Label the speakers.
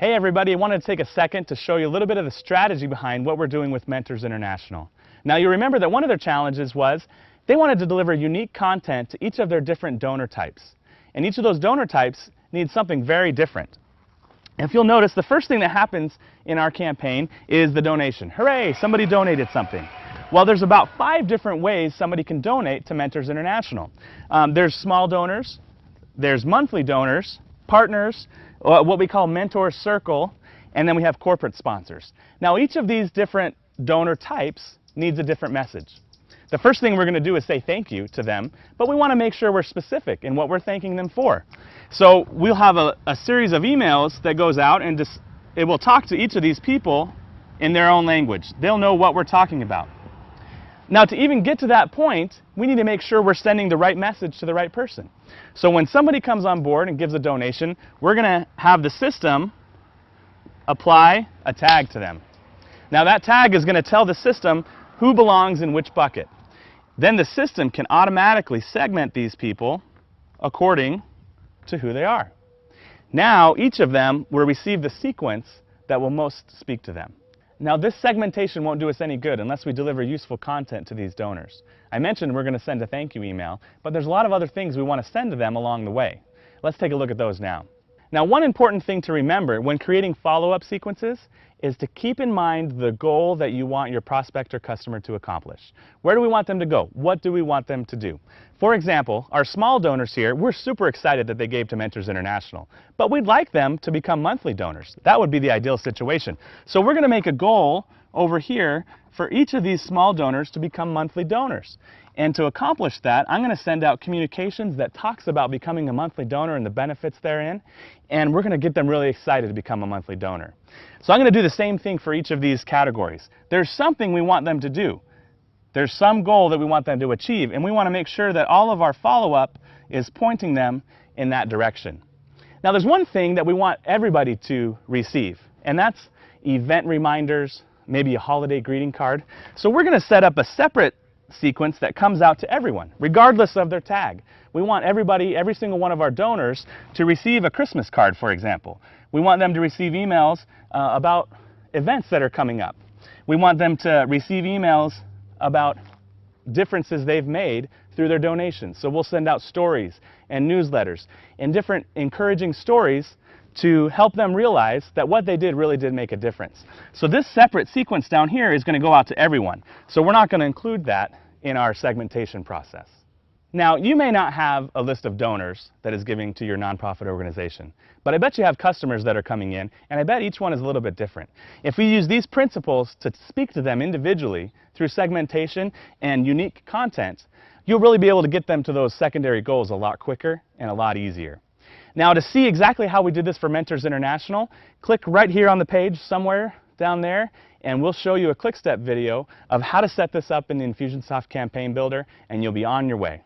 Speaker 1: Hey everybody, I wanted to take a second to show you a little bit of the strategy behind what we're doing with Mentors International. Now you remember that one of their challenges was they wanted to deliver unique content to each of their different donor types. And each of those donor types needs something very different. And if you'll notice, the first thing that happens in our campaign is the donation. Hooray, somebody donated something. Well, there's about 5 different ways somebody can donate to Mentors International. There's small donors, there's monthly donors, partners, what we call Mentor Circle, and then we have corporate sponsors. Now, each of these different donor types needs a different message. The first thing we're going to do is say thank you to them, but we want to make sure we're specific in what we're thanking them for. So we'll have a series of emails that goes out, and it will talk to each of these people in their own language. They'll know what we're talking about. Now, to even get to that point, we need to make sure we're sending the right message to the right person. So when somebody comes on board and gives a donation, we're going to have the system apply a tag to them. Now, that tag is going to tell the system who belongs in which bucket. Then the system can automatically segment these people according to who they are. Now, each of them will receive the sequence that will most speak to them. Now, this segmentation won't do us any good unless we deliver useful content to these donors. I mentioned we're going to send a thank you email, but there's a lot of other things we want to send to them along the way. Let's take a look at those now. Now, one important thing to remember when creating follow-up sequences is to keep in mind the goal that you want your prospect or customer to accomplish. Where do we want them to go? What do we want them to do? For example, our small donors here, we're super excited that they gave to Mentors International, but we'd like them to become monthly donors. That would be the ideal situation. So we're going to make a goal over here for each of these small donors to become monthly donors. And to accomplish that, I'm going to send out communications that talks about becoming a monthly donor and the benefits therein, and we're going to get them really excited to become a monthly donor. So I'm going to do the same thing for each of these categories. There's something we want them to do. There's some goal that we want them to achieve, and we want to make sure that all of our follow-up is pointing them in that direction. Now, there's one thing that we want everybody to receive, and that's event reminders, maybe a holiday greeting card. So we're going to set up a separate sequence that comes out to everyone, regardless of their tag. We want everybody, every single one of our donors, to receive a Christmas card, for example. We want them to receive emails about events that are coming up. We want them to receive emails about differences they've made through their donations. So we'll send out stories and newsletters and different encouraging stories to help them realize that what they did really did make a difference. So this separate sequence down here is going to go out to everyone. So we're not going to include that in our segmentation process. Now, you may not have a list of donors that is giving to your nonprofit organization, but I bet you have customers that are coming in, and I bet each one is a little bit different. If we use these principles to speak to them individually through segmentation and unique content, you'll really be able to get them to those secondary goals a lot quicker and a lot easier. Now, to see exactly how we did this for Mentors International, click right here on the page somewhere down there, and we'll show you a click step video of how to set this up in the Infusionsoft Campaign Builder, and you'll be on your way.